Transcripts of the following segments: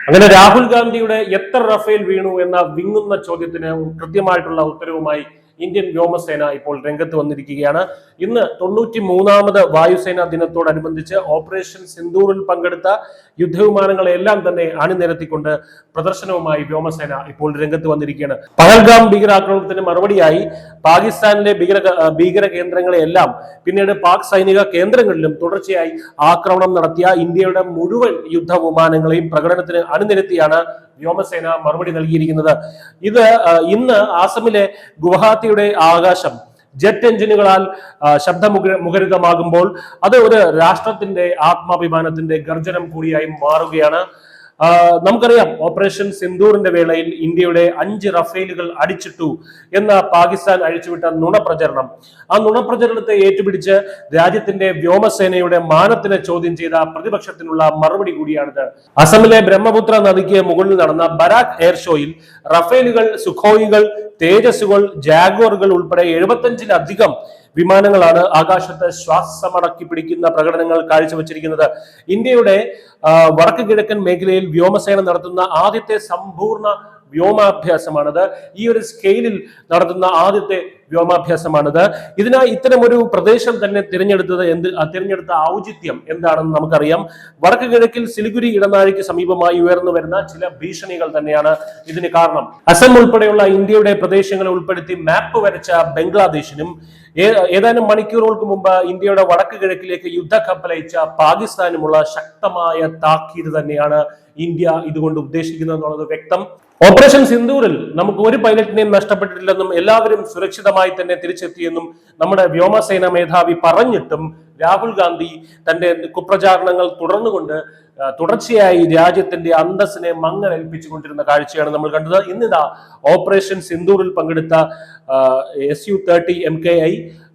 അങ്ങനെ രാഹുൽ ഗാന്ധിയുടെ എത്ര റഫേൽ വീണു എന്ന വിങ്ങുന്ന ചോദ്യത്തിന് കൃത്യമായിട്ടുള്ള ഉത്തരവുമായി ഇന്ത്യൻ വ്യോമസേന ഇപ്പോൾ രംഗത്ത് വന്നിരിക്കുകയാണ്. ഇന്ന് 93ാമത് വായുസേനാ ദിനത്തോടനുബന്ധിച്ച് ഓപ്പറേഷൻ സിന്ദൂറിൽ പങ്കെടുത്ത യുദ്ധവിമാനങ്ങളെല്ലാം തന്നെ അണിനിരത്തിക്കൊണ്ട് പ്രദർശനവുമായി വ്യോമസേന ഇപ്പോൾ രംഗത്ത് വന്നിരിക്കുകയാണ്. പഹൽഗാം ഭീകരാക്രമണത്തിന് മറുപടിയായി പാകിസ്ഥാനിലെ ഭീകര കേന്ദ്രങ്ങളെയെല്ലാം പിന്നീട് പാക് സൈനിക കേന്ദ്രങ്ങളിലും തുടർച്ചയായി ആക്രമണം നടത്തിയ ഇന്ത്യയുടെ മുഴുവൻ യുദ്ധവിമാനങ്ങളെയും പ്രകടനത്തിന് അണിനിരത്തിയാണ് വ്യോമസേന മറുപടി നൽകിയിരിക്കുന്നത്. ഇത് ഇന്ന് ആസമിലെ ഗുവാഹത്തിയുടെ ആകാശം ജെറ്റ് എഞ്ചിനുകളാൽ ശബ്ദമുഖരിതമാകുമ്പോൾ അത് ഒരു രാഷ്ട്രത്തിന്റെ ആത്മാഭിമാനത്തിന്റെ ഗർജനം കൂടിയായി മാറുകയാണ്. നമുക്കറിയാം, ഓപ്പറേഷൻ സിന്ദൂറിന്റെ വേളയിൽ ഇന്ത്യയുടെ 5 റഫേലുകൾ അടിച്ചിട്ടു എന്ന പാകിസ്ഥാൻ അഴിച്ചുവിട്ട നുണപ്രചരണം, ആ നുണപ്രചരണത്തെ ഏറ്റുപിടിച്ച് രാജ്യത്തിന്റെ വ്യോമസേനയുടെ മാനത്തിനെ ചോദ്യം ചെയ്ത പ്രതിപക്ഷത്തിനുള്ള മറുപടി കൂടിയാണിത്. അസമിലെ ബ്രഹ്മപുത്ര നദിക്ക് മുകളിൽ നടന്ന ബരാക് എയർ ഷോയിൽ റഫേലുകൾ, സുഖോയികൾ, തേജസുകൾ, ജാഗ്വറുകൾ ഉൾപ്പെടെ 75-ലധികം വിമാനങ്ങളാണ് ആകാശത്ത് ശ്വാസമടക്കി പിടിക്കുന്ന പ്രകടനങ്ങൾ കാഴ്ചവെച്ചിരിക്കുന്നത്. ഇന്ത്യയുടെ വടക്ക് കിഴക്കൻ മേഖലയിൽ വ്യോമസേന നടത്തുന്ന ആദ്യത്തെ സമ്പൂർണ്ണ വ്യോമാഭ്യാസമാണിത്. ഈ ഒരു സ്കെയിലിൽ നടത്തുന്ന ആദ്യത്തെ വ്യോമാഭ്യാസമാണിത്. ഇതിനായി ഇത്തരം ഒരു പ്രദേശം തന്നെ തിരഞ്ഞെടുത്ത ഔചിത്യം എന്താണെന്ന് നമുക്കറിയാം. വടക്ക് കിഴക്കിൽ സിലിഗുരി ഇടനാഴിക്ക് സമീപമായി ഉയർന്നു വരുന്ന ചില ഭീഷണികൾ തന്നെയാണ് ഇതിന് കാരണം. അസം ഉൾപ്പെടെയുള്ള ഇന്ത്യയുടെ പ്രദേശങ്ങളെ ഉൾപ്പെടുത്തി മാപ്പ് വരച്ച ബംഗ്ലാദേശിനും ഏതാനും മണിക്കൂറുകൾക്ക് മുമ്പ് ഇന്ത്യയുടെ വടക്ക് കിഴക്കിലേക്ക് യുദ്ധക്കപ്പലയച്ച പാകിസ്ഥാനുമുള്ള ശക്തമായ താക്കീത് തന്നെയാണ് ഇന്ത്യ ഇതുകൊണ്ട് ഉദ്ദേശിക്കുന്നത് എന്നുള്ളത് വ്യക്തം. ഓപ്പറേഷൻ സിന്ദൂറിൽ നമുക്ക് ഒരു പൈലറ്റിനെയും നഷ്ടപ്പെട്ടിട്ടില്ലെന്നും എല്ലാവരും സുരക്ഷിതമായി തന്നെ തിരിച്ചെത്തിയെന്നും നമ്മുടെ വ്യോമസേന മേധാവി പറഞ്ഞിട്ടും രാഹുൽ ഗാന്ധി തന്റെ കുപ്രചാരണങ്ങൾ തുടർച്ചയായി രാജ്യത്തിന്റെ അന്തസ്സിനെ മങ്ങലേൽപ്പിച്ചുകൊണ്ടിരുന്ന കാഴ്ചയാണ് നമ്മൾ കണ്ടത്. ഇന്നിതാ ഓപ്പറേഷൻ സിന്ദൂറിൽ പങ്കെടുത്ത Su-30 MKI,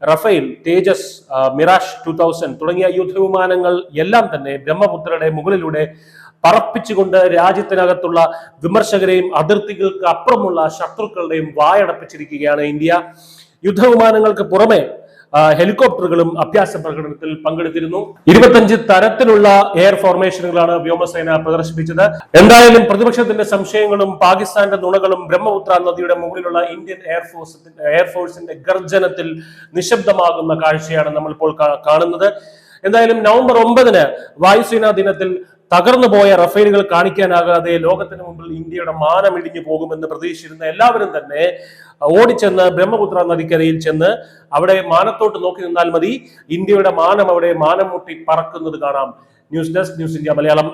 റഫേൽ, തേജസ്, മിറാഷ് 2000 തുടങ്ങിയ യുദ്ധവിമാനങ്ങൾ എല്ലാം തന്നെ ബ്രഹ്മപുത്രയുടെ മുകളിലൂടെ പറപ്പിച്ചുകൊണ്ട് രാജ്യത്തിനകത്തുള്ള വിമർശകരെയും അതിർത്തികൾക്ക് അപ്പുറമുള്ള ശത്രുക്കളുടെയും വായടപ്പിച്ചിരിക്കുകയാണ് ഇന്ത്യ. യുദ്ധവിമാനങ്ങൾക്ക് പുറമെ ഹെലികോപ്റ്ററുകളും അഭ്യാസ പ്രകടനത്തിൽ പങ്കെടുത്തിരുന്നു. 25 തരത്തിലുള്ള എയർ ഫോർമേഷനുകളാണ് വ്യോമസേന പ്രദർശിപ്പിച്ചത്. എന്തായാലും പ്രതിപക്ഷത്തിന്റെ സംശയങ്ങളും പാകിസ്ഥാന്റെ നുണകളും ബ്രഹ്മപുത്ര നദിയുടെ മുകളിലുള്ള ഇന്ത്യൻ എയർഫോഴ്സിന്റെ ഗർജനത്തിൽ നിശബ്ദമാകുന്ന കാഴ്ചയാണ് നമ്മളിപ്പോൾ കാണുന്നത്. എന്തായാലും നവംബർ 9 വായുസേനാ ദിനത്തിൽ തകർന്നു പോയ റഫേലുകൾ കാണിക്കാനാകാതെ ലോകത്തിന് മുമ്പിൽ ഇന്ത്യയുടെ മാനം ഇടിഞ്ഞു പോകുമെന്ന് പ്രതീക്ഷിച്ചിരുന്ന എല്ലാവരും തന്നെ ഓടിച്ചെന്ന് ബ്രഹ്മപുത്ര നദിക്കരയിൽ ചെന്ന് അവിടെ മാനത്തോട്ട് നോക്കി നിന്നാൽ മതി, ഇന്ത്യയുടെ മാനം അവിടെ മാനം മുട്ടി പറക്കുന്നത് കാണാം. News desk, news India Malayalam.